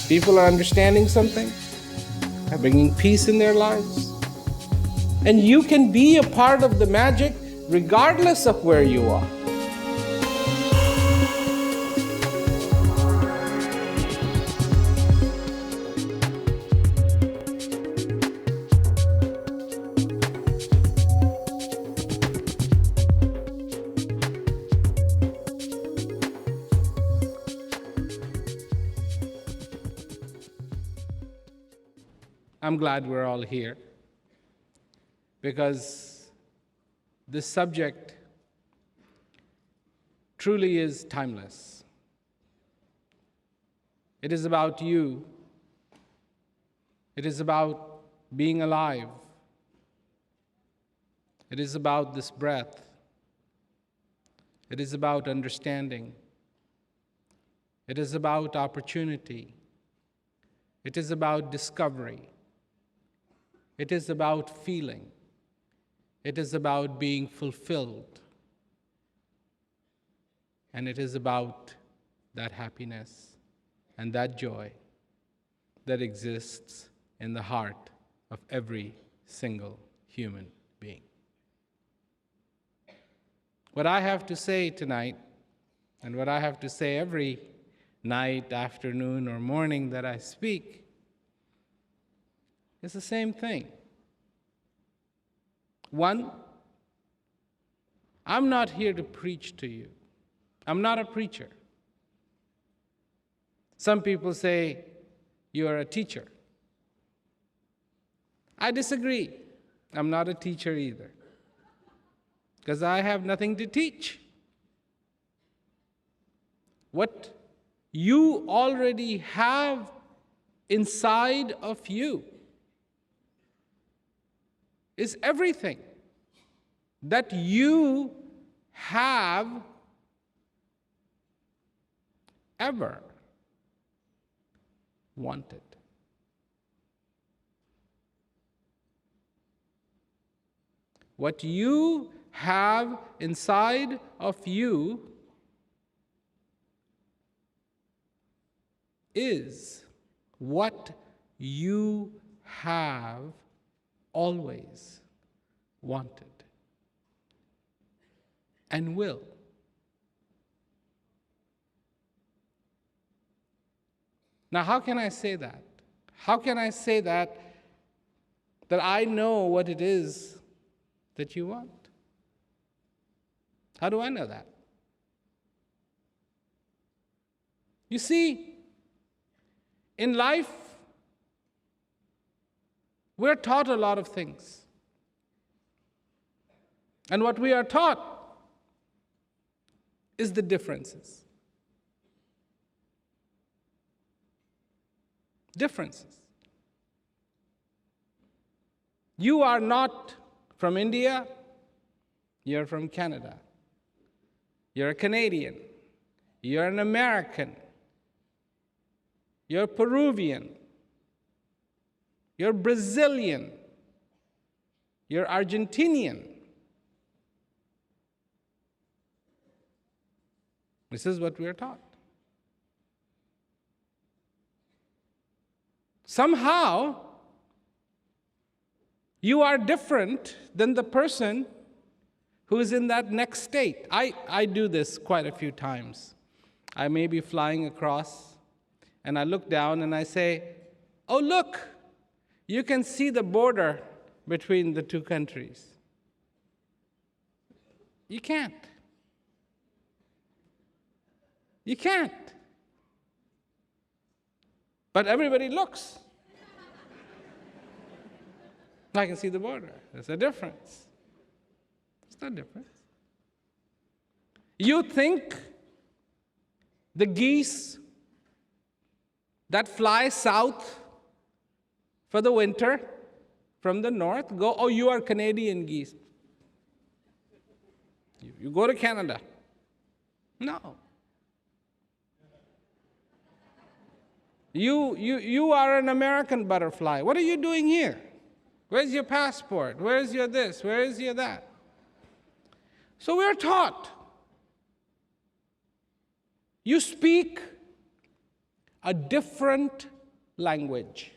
People are understanding something, are bringing peace in their lives. And you can be a part of the magic regardless of where you are. I'm glad we're all here because this subject truly is timeless. It is about you. It is about being alive. It is about this breath. It is about understanding. It is about opportunity. It is about discovery. It is about feeling. It is about being fulfilled. And it is about that happiness and that joy that exists in the heart of every single human being. What I have to say tonight, and what I have to say every night, afternoon, or morning that I speak, it's the same thing. One, I'm not here to preach to you. I'm not a preacher. Some people say you are a teacher. I disagree. I'm not a teacher either, because I have nothing to teach. What you already have inside of you is everything that you have ever wanted. What you have inside of you is what you have always wanted and will. Now, how can I say that? How can I say that I know what it is that you want? How do I know that? You see, in life, we're taught a lot of things. And what we are taught is the differences. Differences. You are not from India, you're from Canada. You're a Canadian. You're an American. You're Peruvian. You're Brazilian. You're Argentinian. This is what we are taught. Somehow, you are different than the person who is in that next state. I do this quite a few times. I may be flying across, and I look down and I say, oh, look, you can see the border between the two countries. You can't. You can't. But everybody looks. I can see the border. There's a difference. It's no difference. You think the geese that fly south for the winter from the north go, oh, you are Canadian geese. You go to Canada. No. You are an American butterfly. What are you doing here? Where's your passport? Where's your this? Where is your that? So we're taught. You speak a different language.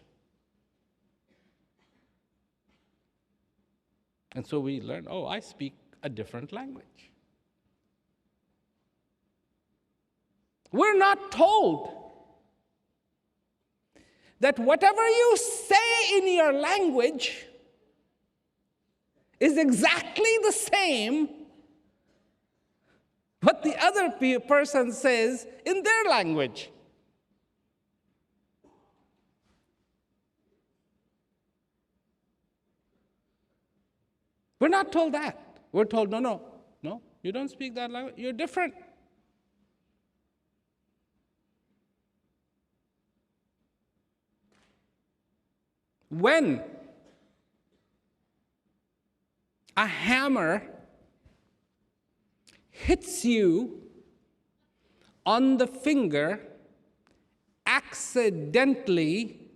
And so we learn, oh, I speak a different language. We're not told that whatever you say in your language is exactly the same what the other person says in their language. We're not told that. We're told, no, you don't speak that language, you're different. When a hammer hits you on the finger accidentally,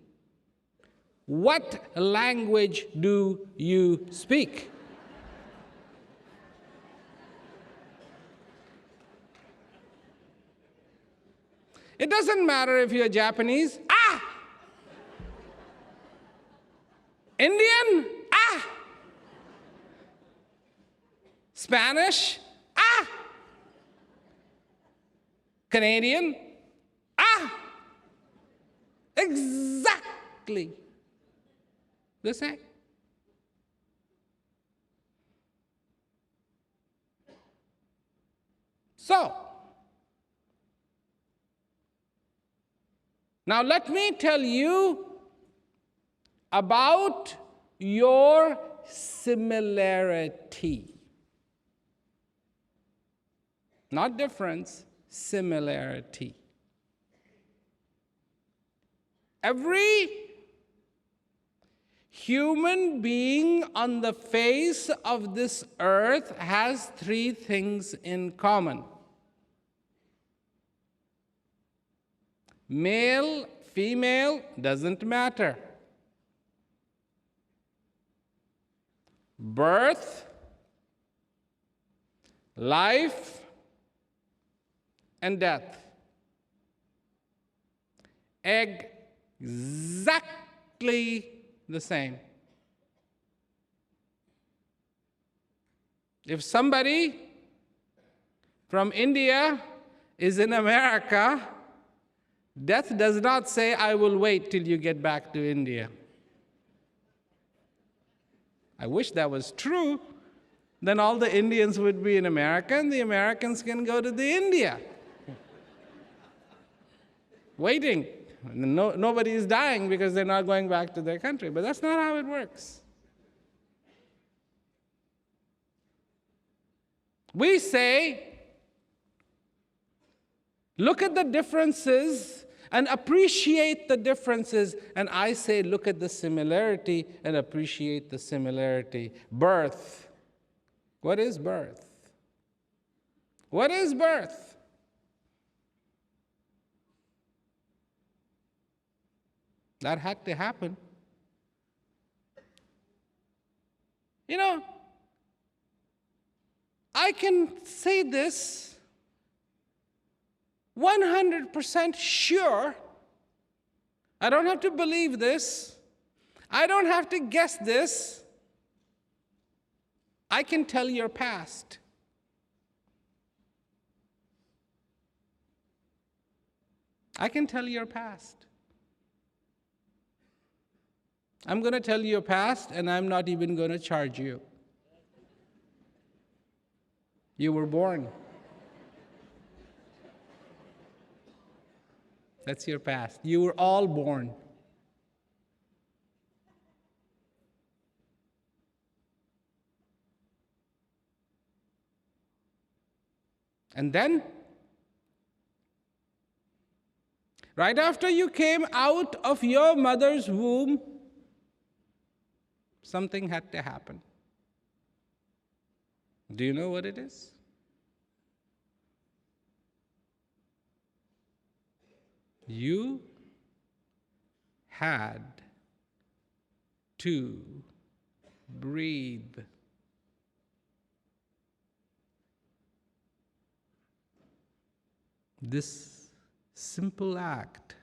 what language do you speak? It doesn't matter if you're Japanese, Indian, Spanish, Canadian, exactly the same. So, now let me tell you about your similarity. Not difference, similarity. Every human being on the face of this earth has three things in common. Male, female, doesn't matter. Birth, life, and death. Exactly the same. If somebody from India is in America, death does not say, I will wait till you get back to India. I wish that was true. Then all the Indians would be in America, and the Americans can go to the India. Waiting. Nobody is dying because they're not going back to their country. But that's not how it works. We say, look at the differences and appreciate the differences. And I say, look at the similarity and appreciate the similarity. Birth. What is birth? What is birth? That had to happen. You know, I can say this 100% sure. I don't have to believe this. I don't have to guess this. I can tell your past. I can tell your past. I'm going to tell you your past, and I'm not even going to charge you. You were born. That's your past. You were all born. And then, right after you came out of your mother's womb, something had to happen. Do you know what it is? You had to breathe. This simple act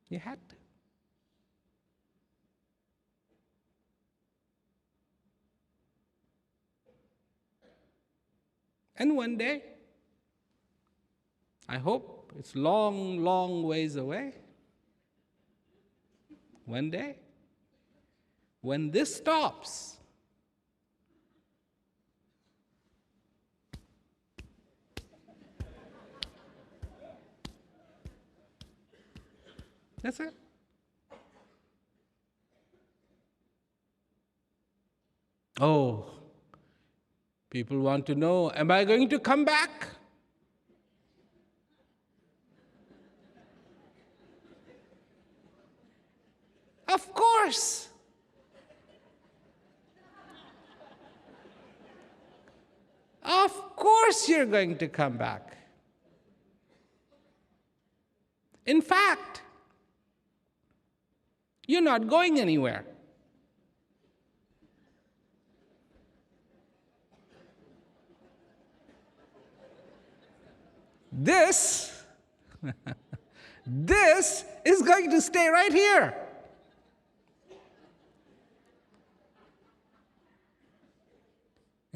You had to. And one day, I hope it's long, long ways away, one day, when this stops, that's it. Oh, people want to know, am I going to come back? Of course. Of course you're going to come back. In fact, you're not going anywhere. This is going to stay right here.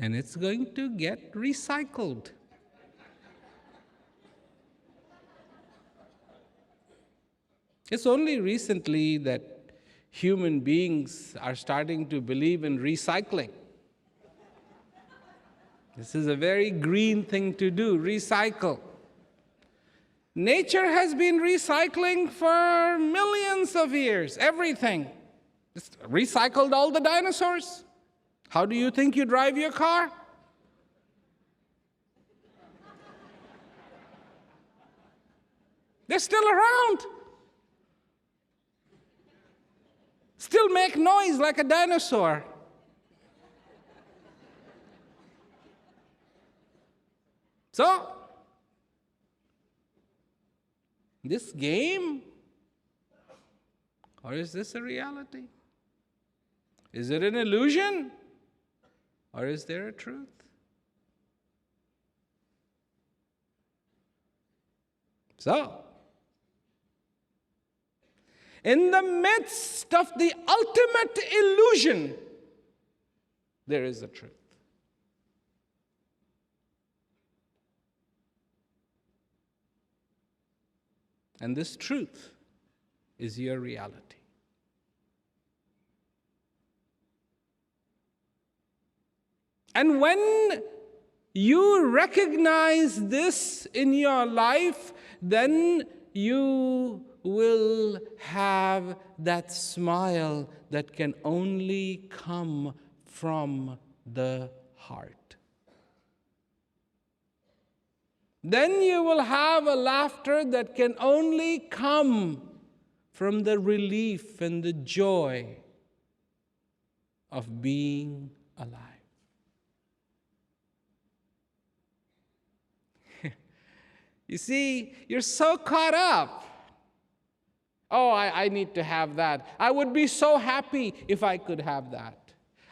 And it's going to get recycled. It's only recently that human beings are starting to believe in recycling. This is a very green thing to do, recycle. Nature has been recycling for millions of years, everything. It's recycled all the dinosaurs. How do you think you drive your car? They're still around. Still make noise like a dinosaur. So, this game, or is this a reality? Is it an illusion, or is there a truth? So, in the midst of the ultimate illusion, there is a truth. And this truth is your reality. And when you recognize this in your life, then you will have that smile that can only come from the heart. Then you will have a laughter that can only come from the relief and the joy of being alive. You see, you're so caught up. Oh, I need to have that. I would be so happy if I could have that.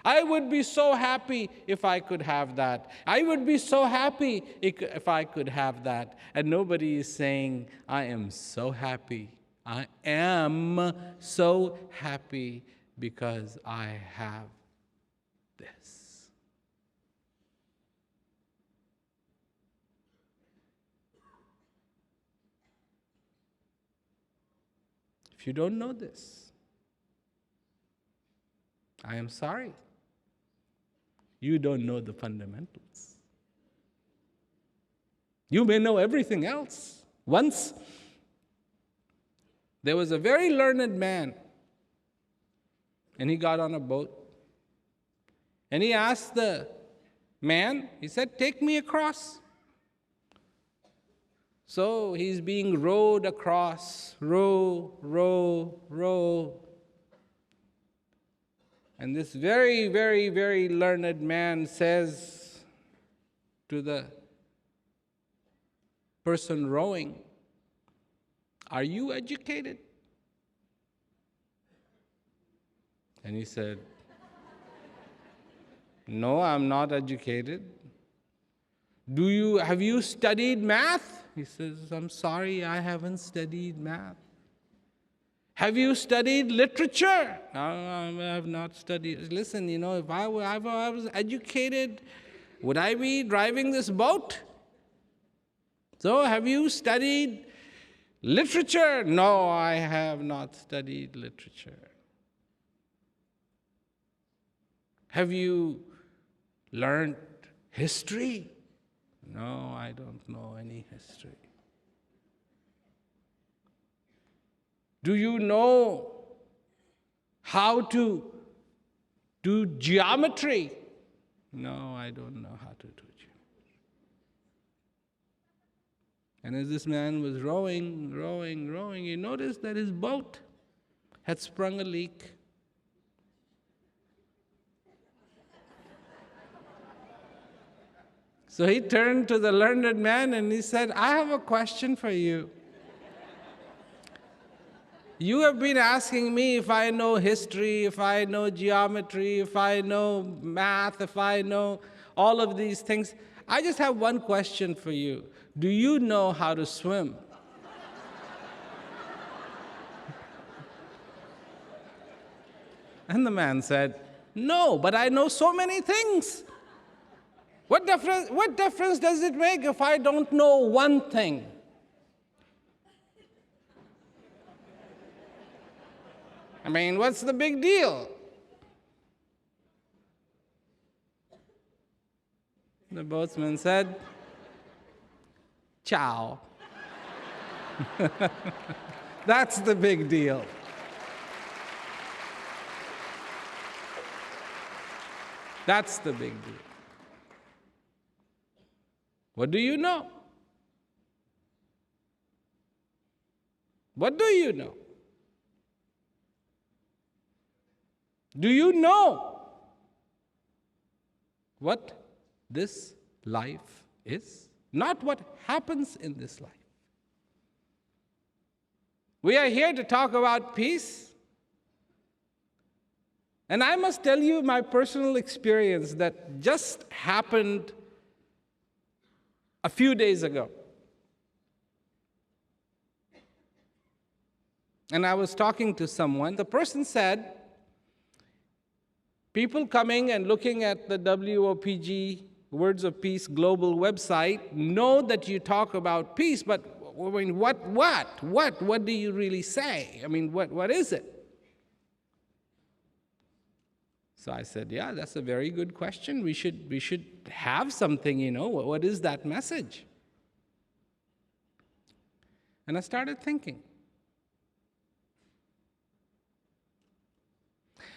I would be so happy if I could have that. I would be so happy if I could have that. And nobody is saying, I am so happy. I am so happy because I have this. If you don't know this, I am sorry. You don't know the fundamentals. You may know everything else. Once, there was a very learned man, and he got on a boat. And he asked the man, he said, take me across. So he's being rowed across, row, row, row. And this very, very, very learned man says to the person rowing, are you educated? And he said, no, I'm not educated. Have you studied math? He says, I'm sorry, I haven't studied math. Have you studied literature? No, I have not studied. Listen, if I was educated, would I be driving this boat? So, have you studied literature? No, I have not studied literature. Have you learned history? No, I don't know any history. Do you know how to do geometry? No, I don't know how to do geometry. And as this man was rowing, he noticed that his boat had sprung a leak. So he turned to the learned man and he said, I have a question for you. You have been asking me if I know history, if I know geometry, if I know math, if I know all of these things. I just have one question for you. Do you know how to swim? And the man said, no, but I know so many things. What difference does it make if I don't know one thing? I mean, what's the big deal? The boatsman said, ciao. That's the big deal. That's the big deal. What do you know? What do you know? Do you know what this life is? Not what happens in this life. We are here to talk about peace. And I must tell you my personal experience that just happened a few days ago. And I was talking to someone. The person said, people coming and looking at the WOPG, Words of Peace Global website, know that you talk about peace, but I mean, what do you really say? I mean, what is it? So I said, yeah, that's a very good question. We should have something, what is that message? And I started thinking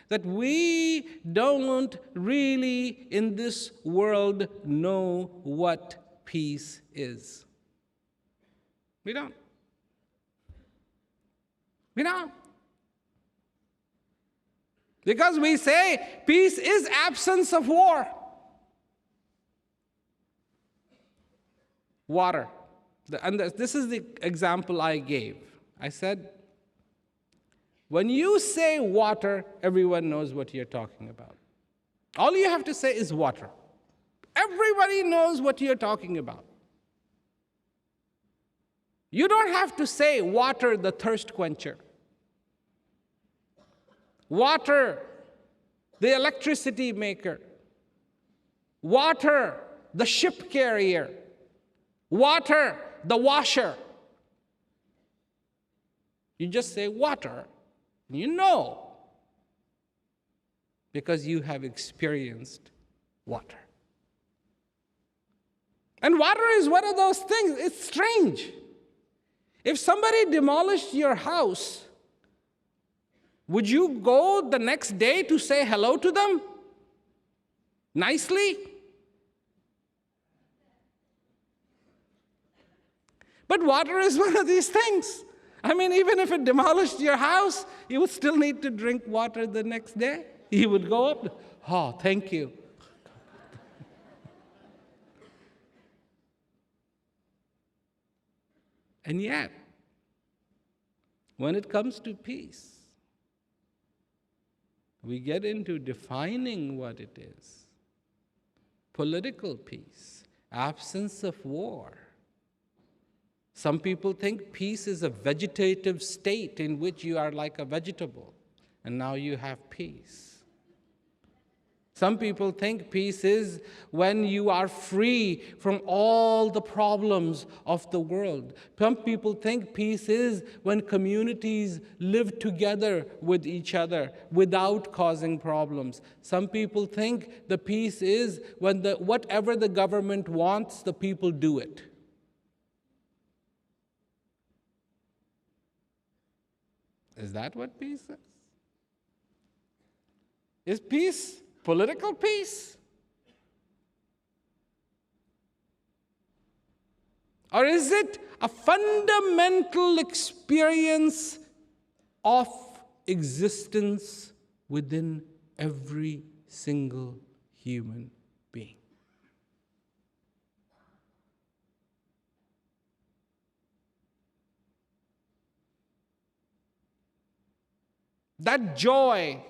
that we don't really in this world know what peace is. We don't. We don't. Because we say peace is absence of war. Water. And this is the example I gave. I said, when you say water, everyone knows what you're talking about. All you have to say is water. Everybody knows what you're talking about. You don't have to say water, the thirst quencher. Water, the electricity maker. Water, the ship carrier. Water, the washer. You just say water, and you know, because you have experienced water. And water is one of those things, it's strange. If somebody demolished your house, would you go the next day to say hello to them? Nicely? But water is one of these things. I mean, even if it demolished your house, you would still need to drink water the next day. You would go up, oh, thank you. And yet, when it comes to peace, we get into defining what it is. Political peace, absence of war, Some people think peace is a vegetative state in which you are like a vegetable, and now you have peace. Some people think peace is when you are free from all the problems of the world. Some people think peace is when communities live together with each other without causing problems. Some people think the peace is when whatever the government wants, the people do it. Is that what peace is? Is peace political peace? Or is it a fundamental experience of existence within every single human being? That joy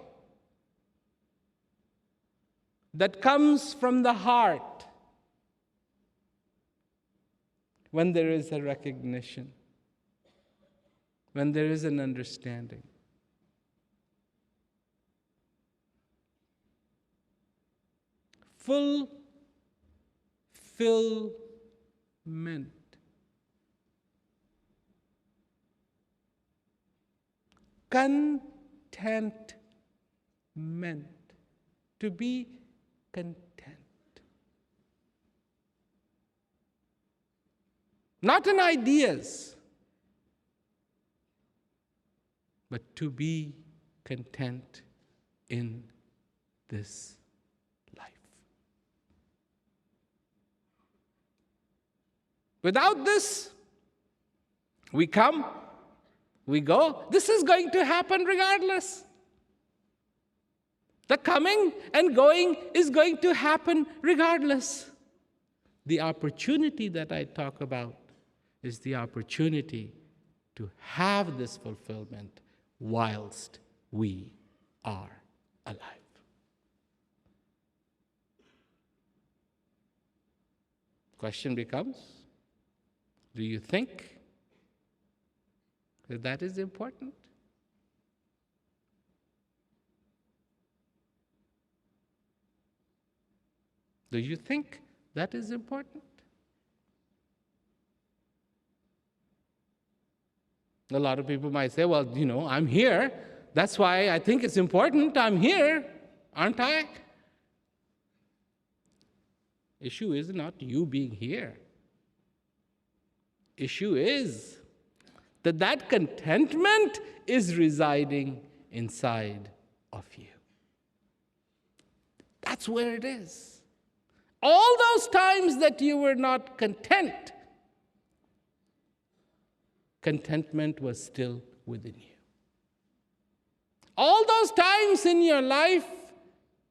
that comes from the heart when there is a recognition, when there is an understanding. Fulfillment. Contentment. To be content. Not in ideas, but to be content in this life. Without this, we come, we go. This is going to happen regardless. The coming and going is going to happen regardless. The opportunity that I talk about is the opportunity to have this fulfillment whilst we are alive. Question becomes, do you think that that is important? Do you think that is important? A lot of people might say, well, I'm here. That's why I think it's important. I'm here, aren't I? Issue is not you being here. Issue is that contentment is residing inside of you. That's where it is. All those times that you were not content, contentment was still within you. All those times in your life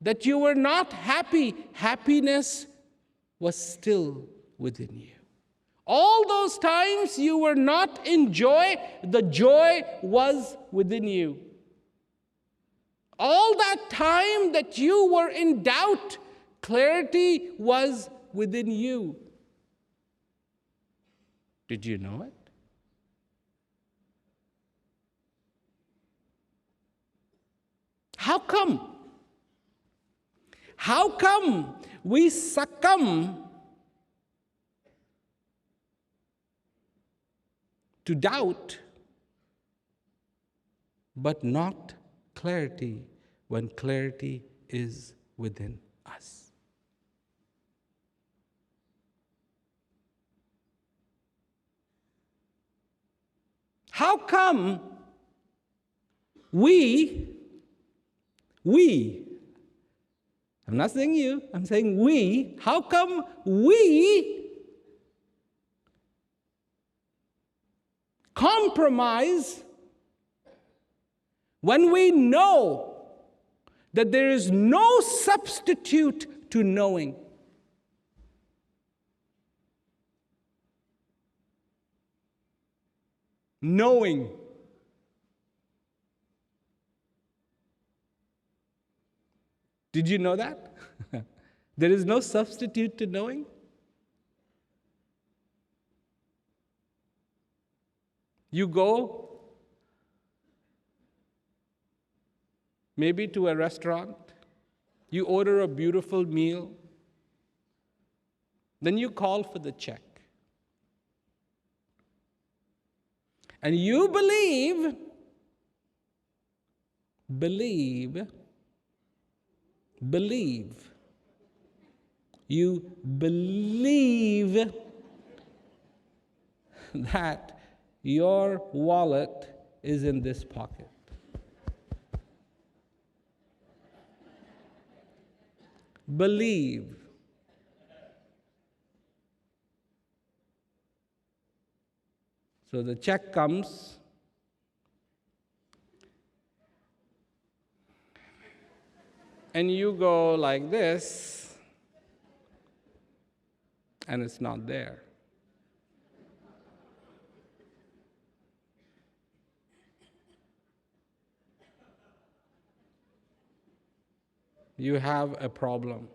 that you were not happy, happiness was still within you. All those times you were not in joy, the joy was within you. All that time that you were in doubt, clarity was within you. Did you know it? How come? How come we succumb to doubt, but not clarity when clarity is within us? How come we, I'm not saying you, I'm saying we, how come we compromise when we know that there is no substitute to knowing? Knowing. Did you know that? There is no substitute to knowing. You go maybe to a restaurant, you order a beautiful meal, then you call for the check. And you believe, you believe that your wallet is in this pocket. Believe. So the check comes, and you go like this, and it's not there. You have a problem.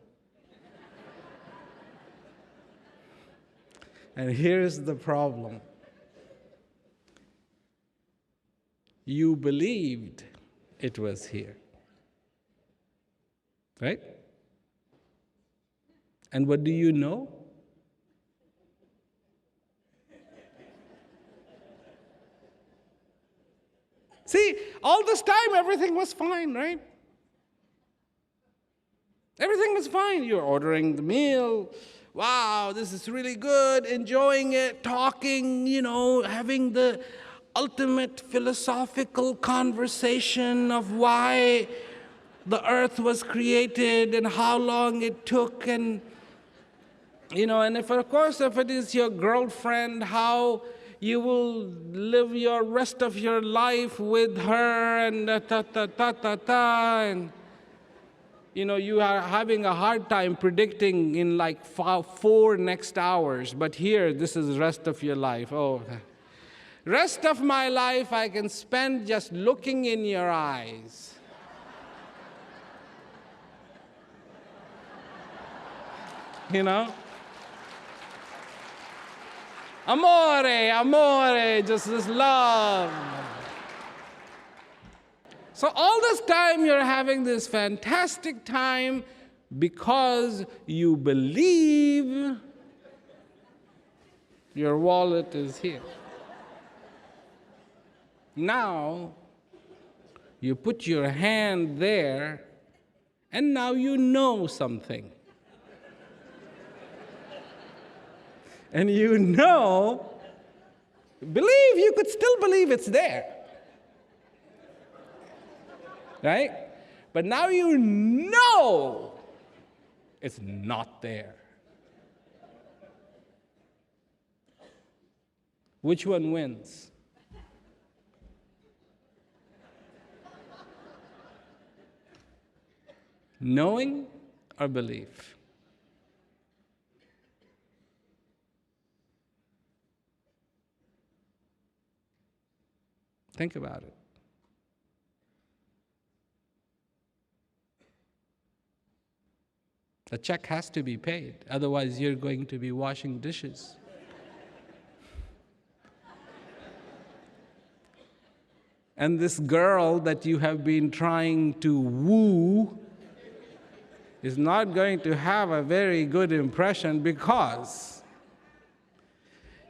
And here's the problem. You believed it was here. Right? And what do you know? See, all this time everything was fine, right? Everything was fine. You're ordering the meal. Wow, this is really good. Enjoying it, talking, having the ultimate philosophical conversation of why the earth was created and how long it took, and and if it is your girlfriend, how you will live your rest of your life with her, and and you are having a hard time predicting in like 4 next hours, but here, this is the rest of your life. Oh, rest of my life I can spend just looking in your eyes. Amore, just this love. So all this time you're having this fantastic time because you believe your wallet is here. Now, you put your hand there, and now you know something. And you could still believe it's there. Right? But now you know it's not there. Which one wins? Knowing or belief? Think about it. The check has to be paid, otherwise you're going to be washing dishes. And this girl that you have been trying to woo is not going to have a very good impression, because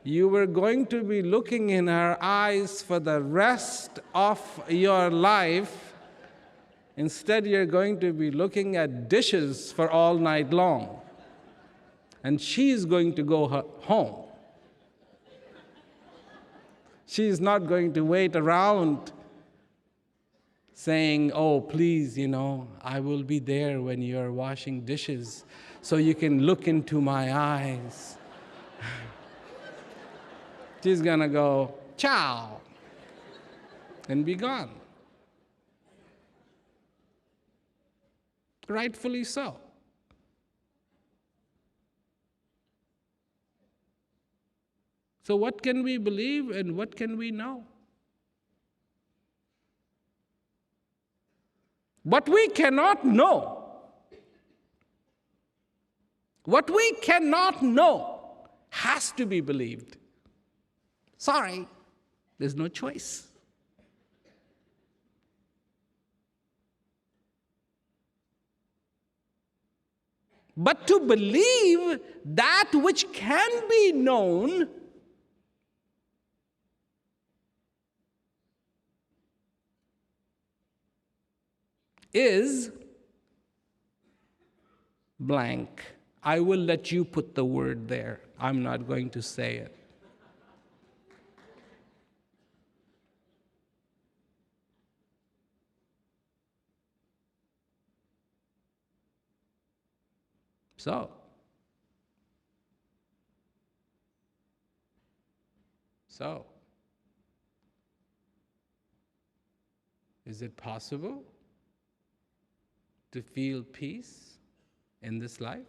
you were going to be looking in her eyes for the rest of your life. Instead, you're going to be looking at dishes for all night long. And she's going to go home. She's not going to wait around saying, oh, please, I will be there when you're washing dishes so you can look into my eyes. She's going to go, ciao, and be gone. Rightfully so. So what can we believe and what can we know? What we cannot know, has to be believed. Sorry. There's no choice. But to believe that which can be known is blank. I will let you put the word there. I'm not going to say it. So, is it possible to feel peace in this life?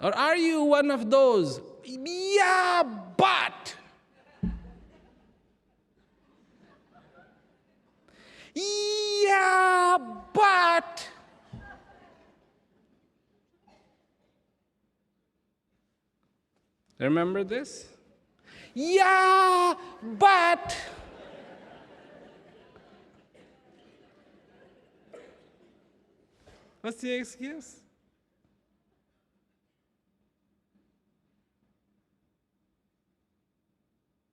Or are you one of those, yeah, but, yeah, but, remember this? Yeah, but, what's the excuse?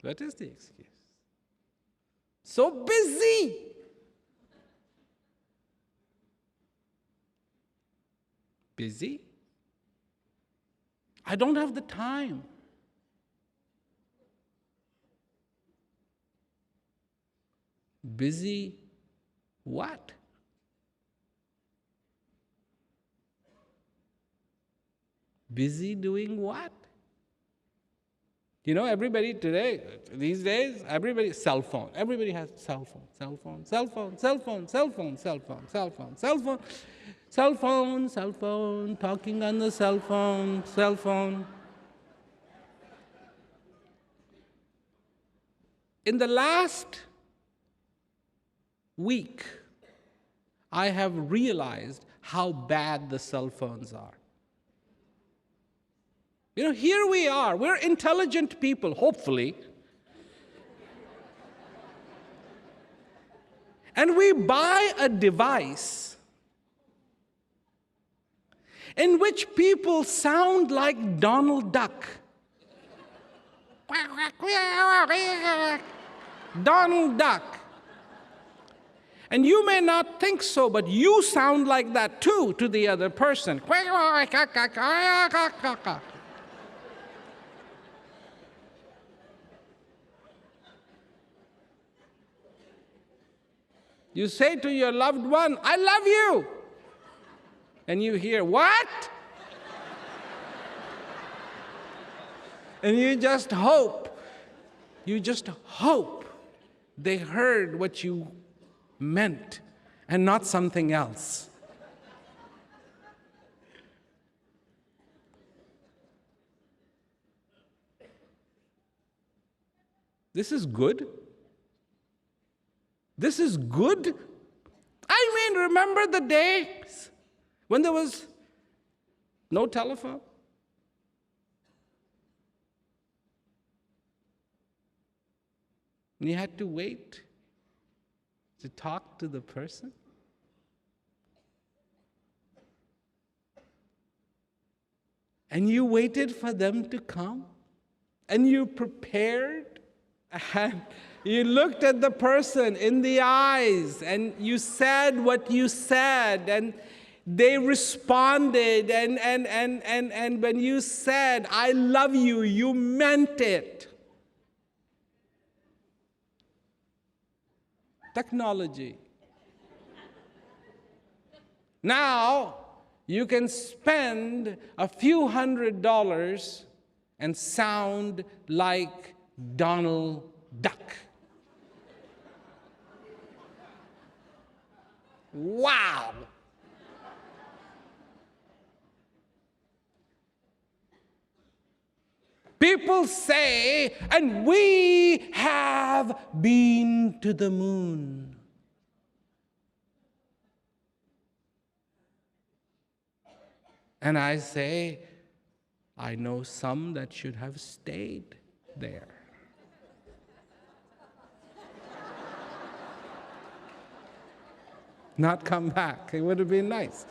What is the excuse? So busy. Busy? I don't have the time. Busy what? Busy doing what? You know, everybody today, these days, everybody, cell phone. Everybody has cell phone, cell phone, cell phone, cell phone, cell phone, cell phone, cell phone, cell phone, cell phone, cell phone, talking on the cell phone, cell phone. In the last week, I have realized how bad the cell phones are. You know, here we are. We're intelligent people, hopefully. And we buy a device in which people sound like Donald Duck. Donald Duck. And you may not think so, but you sound like that too to the other person. You say to your loved one, I love you. And you hear, what? And you just hope they heard what you meant and not something else. This is good. This is good. I mean, remember the days when there was no telephone? And you had to wait to talk to the person? And you waited for them to come? And you prepared? And you looked at the person in the eyes and you said what you said and they responded and when you said, I love you, you meant it. Technology. Now, you can spend a few $100s and sound like Donald Duck. Wow! People say, and we have been to the moon. And I say, I know some that should have stayed there. Not come back. It would have been nice.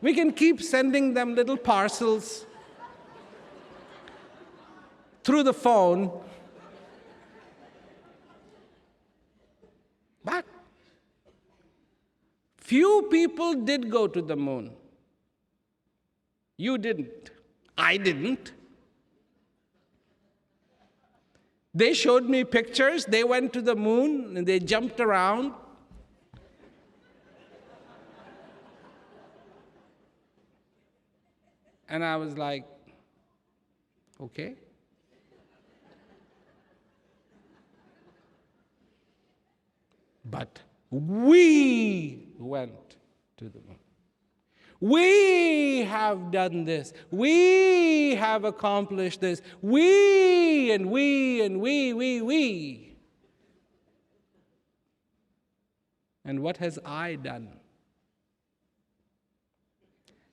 We can keep sending them little parcels through the phone. But few people did go to the moon. You didn't. I didn't. They showed me pictures. They went to the moon and they jumped around. And I was like, okay. But we went to the moon. We have done this. We have accomplished this. We and we and we. And what has I done?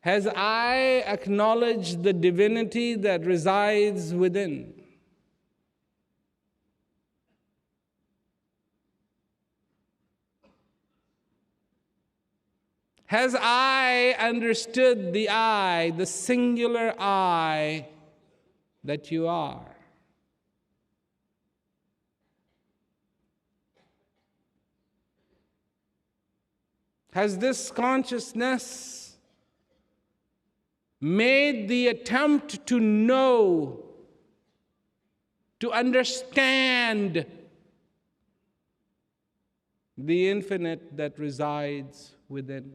Has I acknowledged the divinity that resides within? Has I understood the I, the singular I that you are? Has this consciousness made the attempt to know, to understand the infinite that resides within?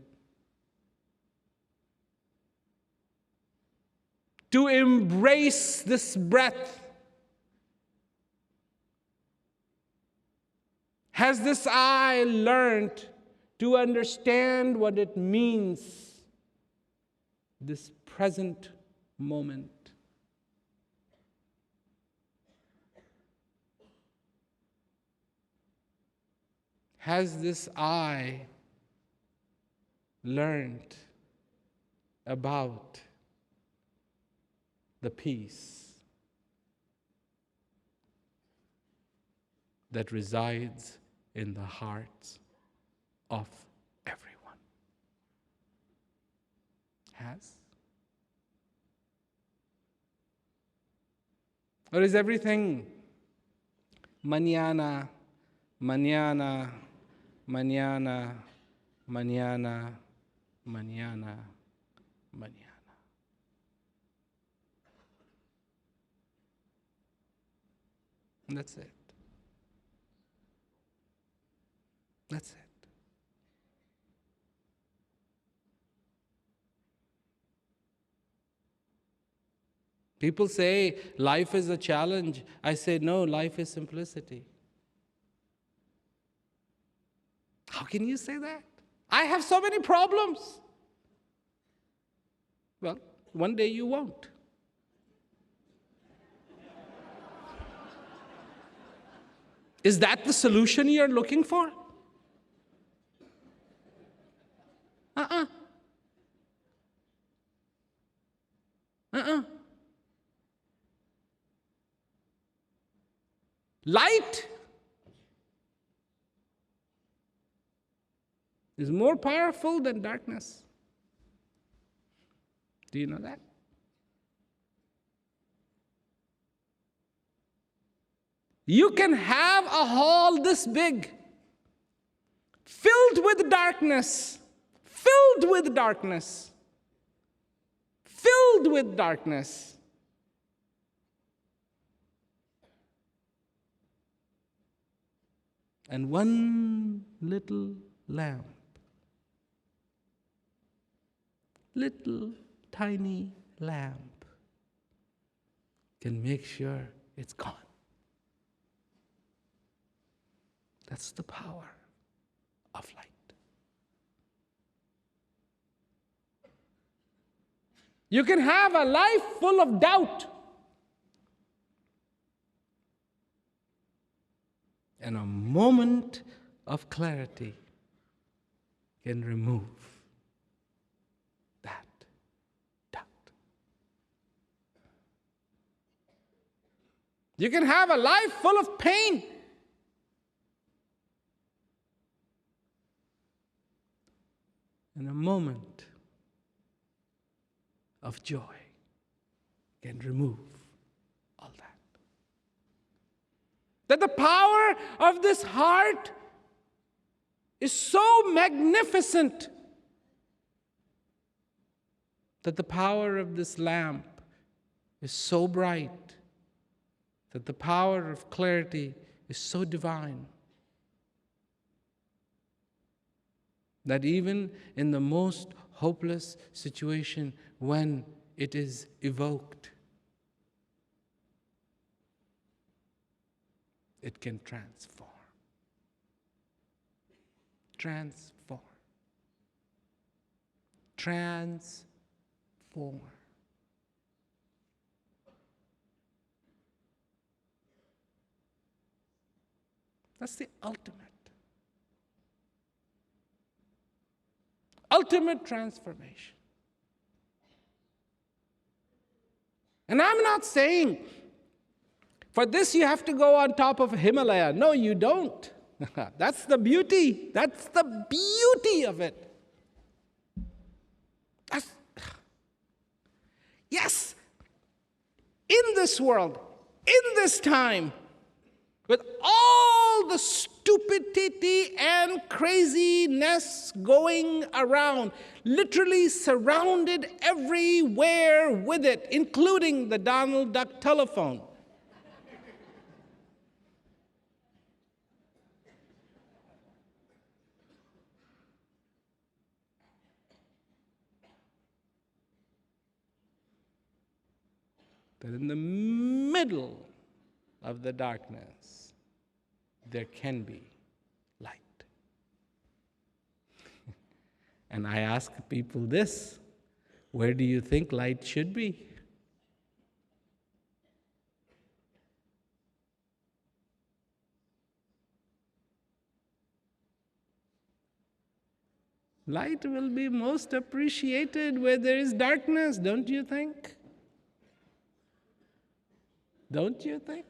To embrace this breath? Has this I learned to understand what it means, this present moment? Has this I learned about the peace that resides in the hearts of everyone? Has? Or is everything mañana, mañana, mañana, mañana, mañana, mañana? And that's it. That's it. People say life is a challenge. I say, no, life is simplicity. How can you say that? I have so many problems. Well, one day you won't. Is that the solution you're looking for? Uh-uh. Light is more powerful than darkness. Do you know that? You can have a hall this big, filled with darkness, filled with darkness, filled with darkness. And one little lamp, little tiny lamp, can make sure it's gone. That's the power of light. You can have a life full of doubt, And a moment of clarity can remove that doubt. You can have a life full of pain. And a moment of joy can remove all that. That the power of this heart is so magnificent that the power of this lamp is so bright, that the power of clarity is so divine, that even in the most hopeless situation, when it is evoked, it can transform. Transform. Transform. That's the ultimate transformation. And I'm not saying for this you have to go on top of a Himalaya. No, you don't. That's the beauty. That's the beauty of it. Yes, in this world, in this time, with all the stupidity and craziness going around, literally surrounded everywhere with it, including the Donald Duck telephone. That in the middle of the darkness, there can be light. And I ask people this: where do you think light should be? Light will be most appreciated where there is darkness, don't you think? Don't you think?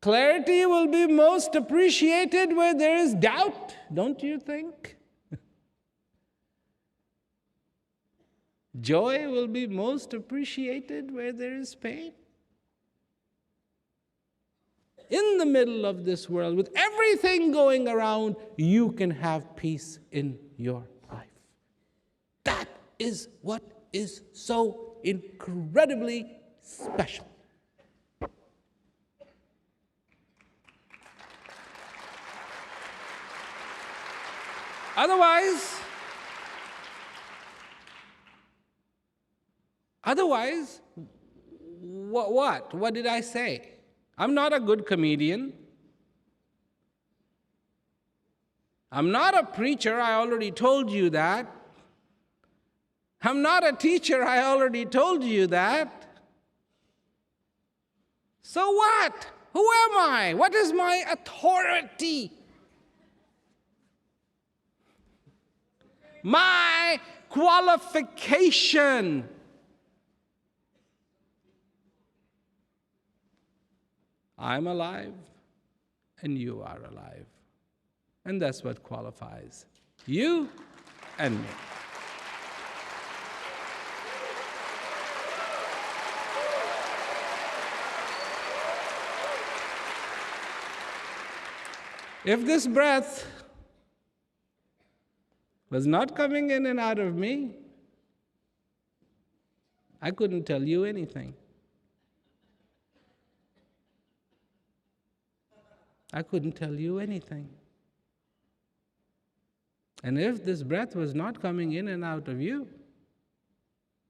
Clarity will be most appreciated where there is doubt, don't you think? Joy will be most appreciated where there is pain. In the middle of this world, with everything going around, you can have peace in your life. That is what is so incredibly special. Otherwise, what? What did I say? I'm not a good comedian. I'm not a preacher, I already told you that. I'm not a teacher, I already told you that. So what? Who am I? What is my authority? My qualification. I'm alive, and you are alive. And that's what qualifies you and me. If this breath was not coming in and out of me, I couldn't tell you anything. I couldn't tell you anything. And if this breath was not coming in and out of you,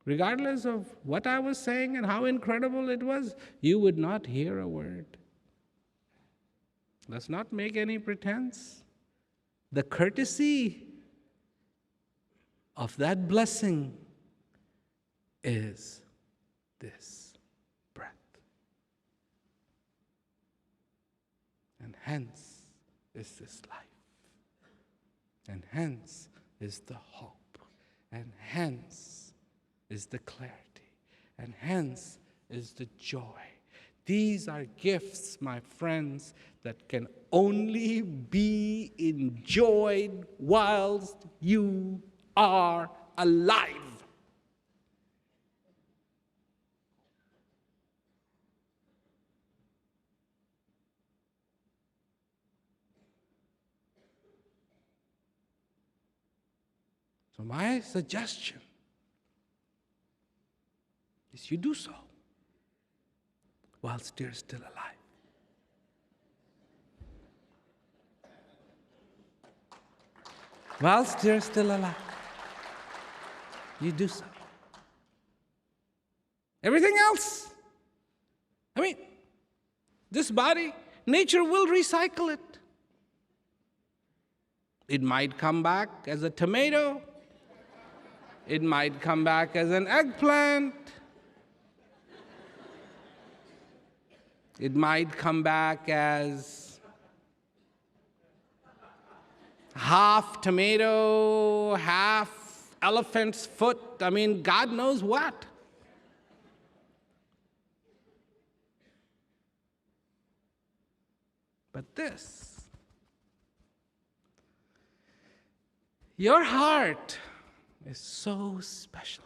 regardless of what I was saying and how incredible it was, you would not hear a word. Let's not make any pretense. The courtesy of that blessing is this breath. hence is this life. And hence is the hope. And hence is the clarity. And hence is the joy. These are gifts, my friends, that can only be enjoyed whilst you are alive. So my suggestion is you do so whilst you're still alive. Whilst you're still alive, you do so. Everything else, this body, nature will recycle it. It might come back as a tomato. It might come back as an eggplant. It might come back as half tomato, half elephant's foot. God knows what. But this, your heart is so special.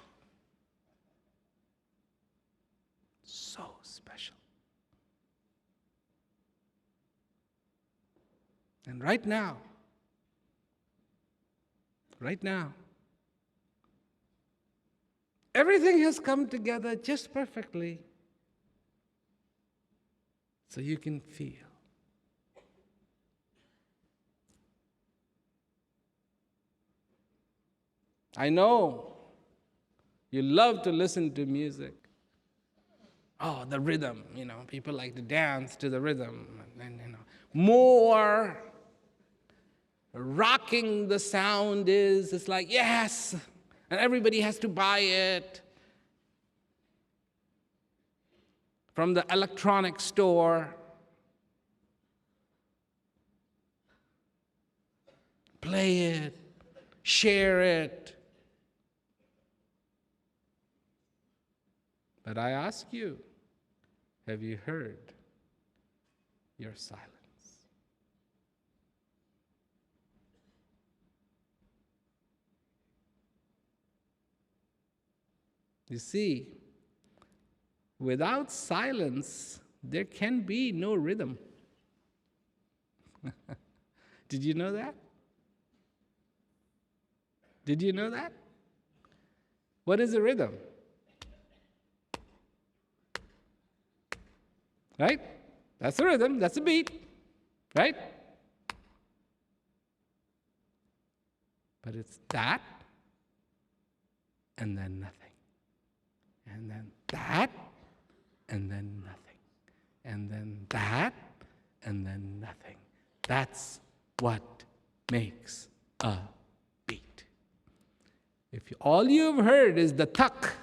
So special. And right now, everything has come together just perfectly so you can feel. I know you love to listen to music. Oh, the rhythm, people like to dance to the rhythm. And more rocking the sound is, it's like, yes, and everybody has to buy it from the electronic store. Play it, share it. But I ask you, have you heard your silence? You see, without silence, there can be no rhythm. Did you know that? Did you know that? What is a rhythm? Right? That's a rhythm, that's a beat, right? But it's that, and then nothing. And then that, and then nothing. And then that, and then nothing. That's what makes a beat. If all you've heard is the tuck,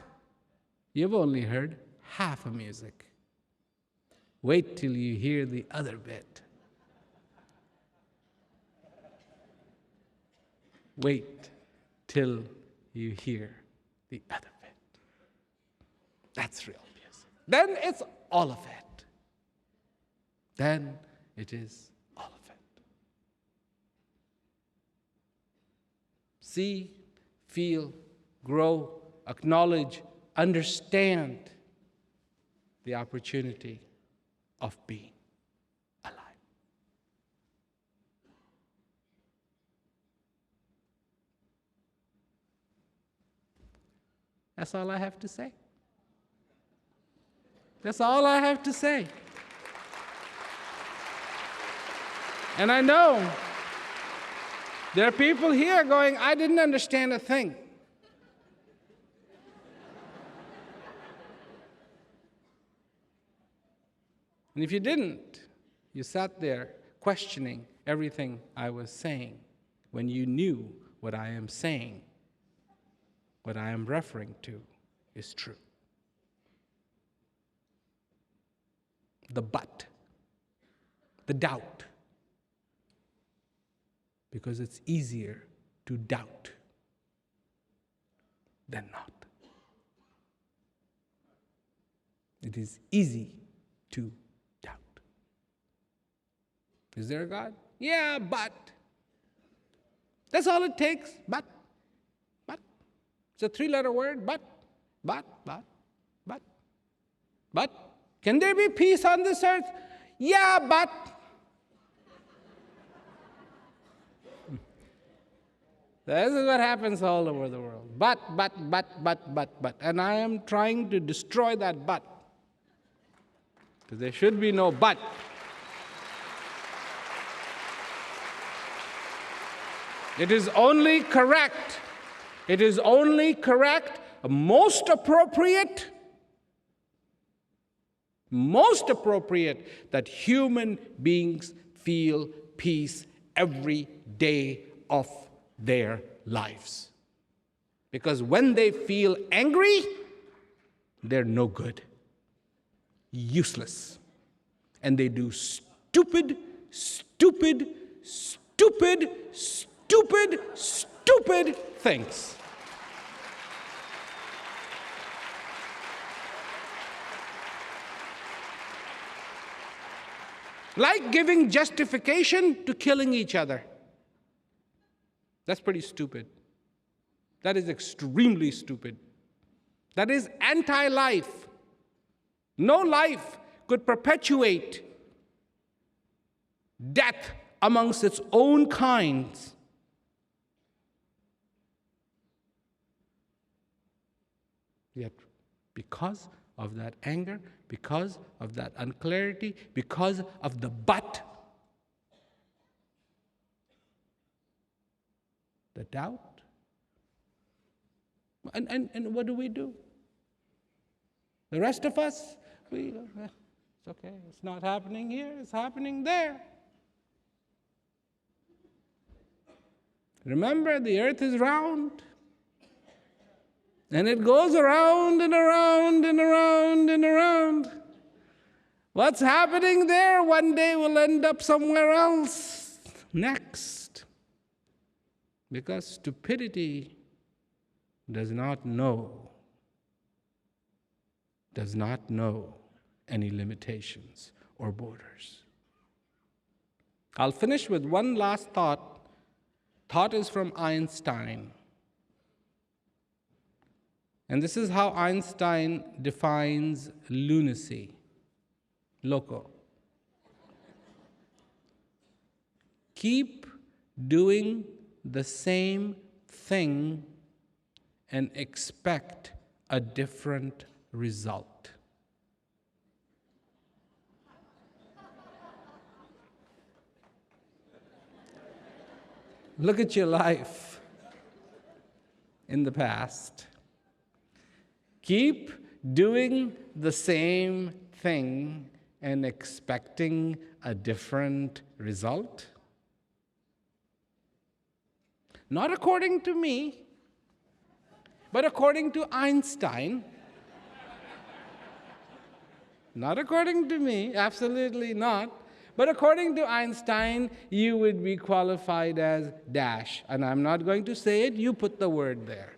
you've only heard half of music. Wait till you hear the other bit. Wait till you hear the other bit. That's real music. Then it's all of it. Then it is all of it. See, feel, grow, acknowledge, understand the opportunity of being alive. That's all I have to say. That's all I have to say. And I know there are people here going, I didn't understand a thing. And if you didn't, you sat there questioning everything I was saying when you knew what I am saying, what I am referring to is true. The but, the doubt, Because it's easier to doubt than not. It is easy to doubt. Is there a God? Yeah, but. That's all it takes. But. It's a 3-letter word. But. Can there be peace on this earth? Yeah, but. This is what happens all over the world. But. And I am trying to destroy that but. Because there should be no but. It is only correct. It is only correct, most appropriate that human beings feel peace every day of their lives. Because when they feel angry, they're no good, useless, and they do stupid things. Like giving justification to killing each other. That's pretty stupid. That is extremely stupid. That is anti-life. No life could perpetuate death amongst its own kinds. Yet, because of that anger, because of that unclarity, because of the but, the doubt, and what do? The rest of us, it's okay, it's not happening here, it's happening there. Remember, the earth is round. And it goes around and around and around and around. What's happening there one day will end up somewhere else next. Because stupidity does not know any limitations or borders. I'll finish with one last thought. Thought is from Einstein. And this is how Einstein defines lunacy, loco. Keep doing the same thing and expect a different result. Look at your life in the past. Keep doing the same thing and expecting a different result? Not according to me, but according to Einstein. Not according to me, absolutely not. But according to Einstein, you would be qualified as dash. And I'm not going to say it, you put the word there.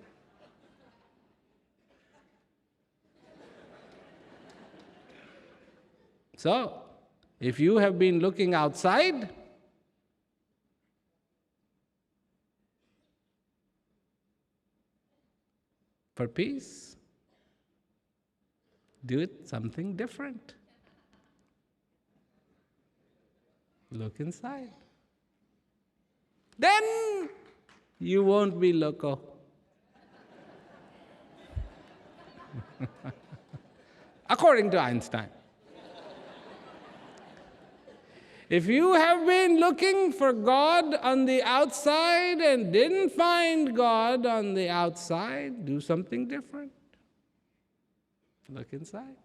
So, if you have been looking outside, for peace, do it something different. Look inside. Then you won't be loco. According to Einstein. If you have been looking for God on the outside and didn't find God on the outside, do something different. Look inside.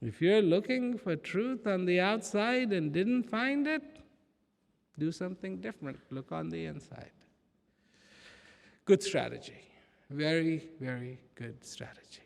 If you're looking for truth on the outside and didn't find it, do something different. Look on the inside. Good strategy. Very, very good strategy.